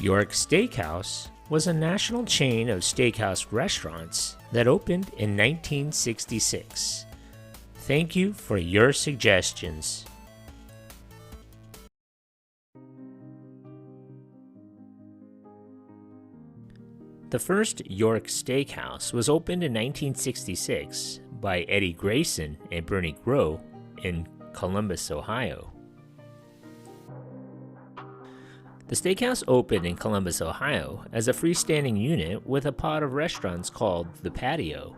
York Steakhouse was a national chain of steakhouse restaurants that opened in 1966. Thank you for your suggestions. The first York Steakhouse was opened in 1966 by Eddie Grayson and Bernie Groh in Columbus, Ohio. The steakhouse opened in Columbus, Ohio as a freestanding unit with a pod of restaurants called The Patio.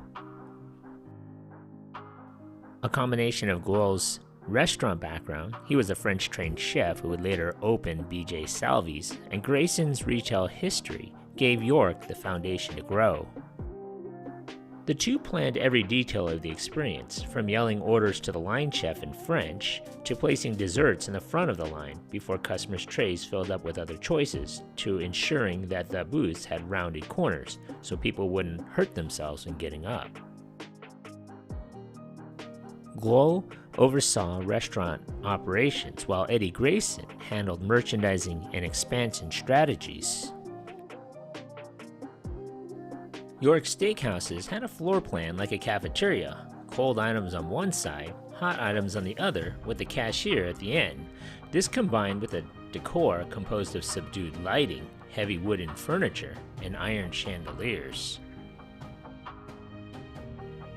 A combination of Groh's restaurant background, he was a French-trained chef who would later open B.J. Salvy's, and Grayson's retail history gave York the foundation to grow. The two planned every detail of the experience, from yelling orders to the line chef in French to placing desserts in the front of the line before customers' trays filled up with other choices, to ensuring that the booths had rounded corners so people wouldn't hurt themselves when getting up. Groh oversaw restaurant operations while Eddie Grayson handled merchandising and expansion strategies. York Steakhouses had a floor plan like a cafeteria, cold items on one side, hot items on the other, with the cashier at the end. This combined with a decor composed of subdued lighting, heavy wooden furniture, and iron chandeliers.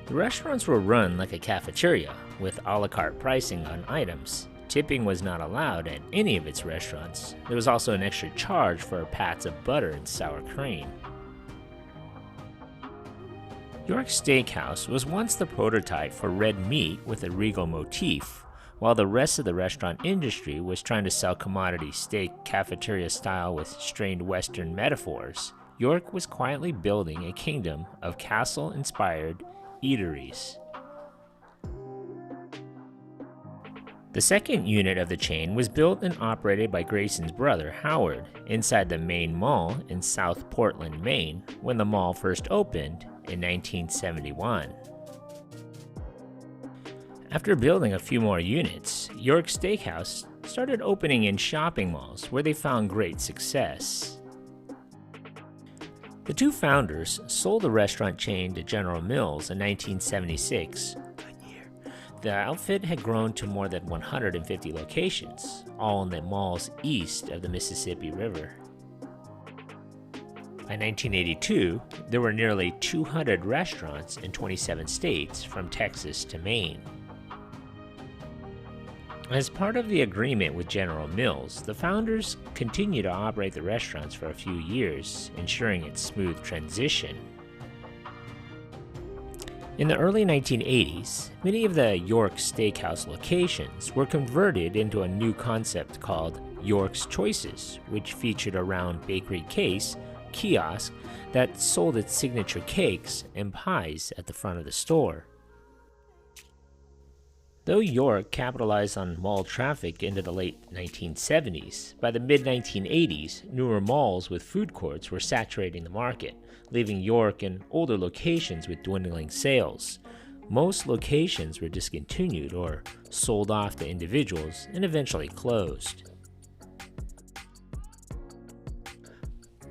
The restaurants were run like a cafeteria, with a la carte pricing on items. Tipping was not allowed at any of its restaurants. There was also an extra charge for pats of butter and sour cream. York Steakhouse was once the prototype for red meat with a regal motif, while the rest of the restaurant industry was trying to sell commodity steak cafeteria style with strained Western metaphors. York was quietly building a kingdom of castle-inspired eateries. The second unit of the chain was built and operated by Grayson's brother, Howard, inside the Maine Mall in South Portland, Maine, when the mall first opened in 1971. After building a few more units, York Steakhouse started opening in shopping malls where they found great success. The two founders sold the restaurant chain to General Mills in 1976. The outfit had grown to more than 150 locations, all in the malls east of the Mississippi River. By 1982, there were nearly 200 restaurants in 27 states from Texas to Maine. As part of the agreement with General Mills, the founders continued to operate the restaurants for a few years, ensuring its smooth transition. In the early 1980s, many of the York Steakhouse locations were converted into a new concept called York's Choices, which featured a round bakery case kiosk that sold its signature cakes and pies at the front of the store. Though York capitalized on mall traffic into the late 1970s, by the mid-1980s, newer malls with food courts were saturating the market, leaving York and older locations with dwindling sales. Most locations were discontinued or sold off to individuals and eventually closed.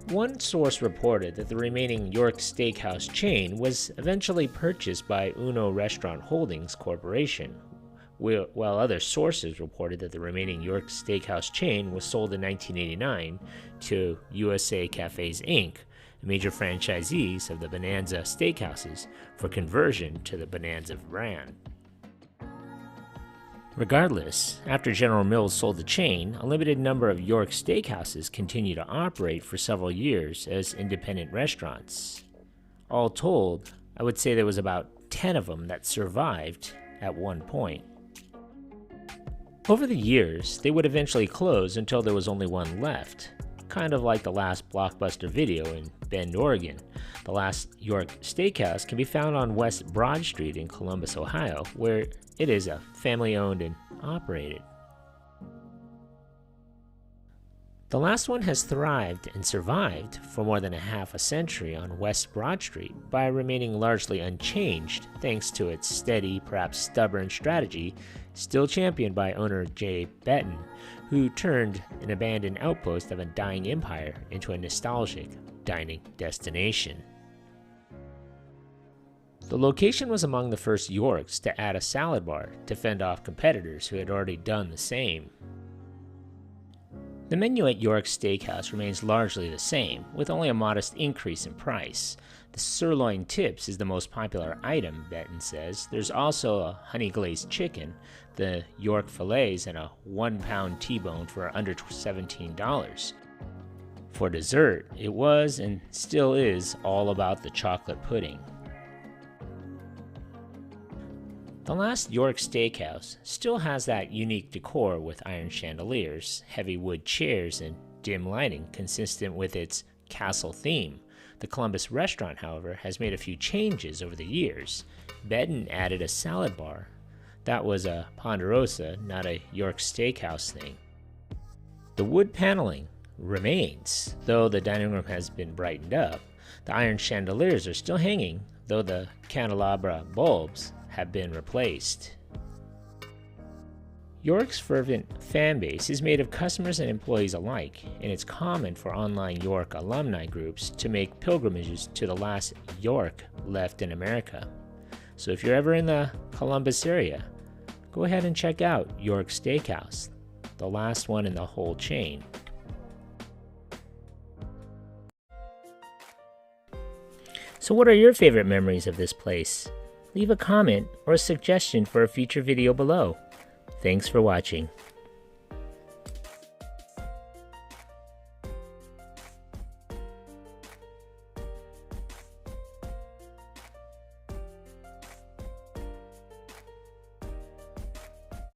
One source reported that the remaining York Steakhouse chain was eventually purchased by Uno Restaurant Holdings Corporation, while other sources reported that the remaining York Steakhouse chain was sold in 1989 to USA Cafes Inc., major franchisees of the Bonanza Steakhouses, for conversion to the Bonanza brand. Regardless, after General Mills sold the chain, a limited number of York Steakhouses continued to operate for several years as independent restaurants. All told, I would say there was about 10 of them that survived at one point. Over the years, they would eventually close until there was only one left, kind of like the last Blockbuster Video in Bend, Oregon. The last York Steakhouse can be found on West Broad Street in Columbus, Ohio, where it is a family-owned and operated. The last one has thrived and survived for more than a half a century on West Broad Street by remaining largely unchanged thanks to its steady, perhaps stubborn strategy, still championed by owner Jay Betton, who turned an abandoned outpost of a dying empire into a nostalgic dining destination. The location was among the first Yorks to add a salad bar to fend off competitors who had already done the same. The menu at York's Steakhouse remains largely the same, with only a modest increase in price. The sirloin tips is the most popular item, Betton says. There's also a honey-glazed chicken, the York fillets, and a 1-pound T-bone for under $17. For dessert, it was and still is all about the chocolate pudding. The last York Steakhouse still has that unique decor with iron chandeliers, heavy wood chairs, and dim lighting consistent with its castle theme. The Columbus restaurant, however, has made a few changes over the years. Betton added a salad bar. That was a Ponderosa, not a York Steakhouse thing. The wood paneling remains, though the dining room has been brightened up. The iron chandeliers are still hanging, though the candelabra bulbs have been replaced. York's fervent fan base is made of customers and employees alike, and it's common for online York alumni groups to make pilgrimages to the last York left in America. So if you're ever in the Columbus area, go ahead and check out York Steakhouse, the last one in the whole chain. So what are your favorite memories of this place? Leave a comment or a suggestion for a future video below. Thanks for watching.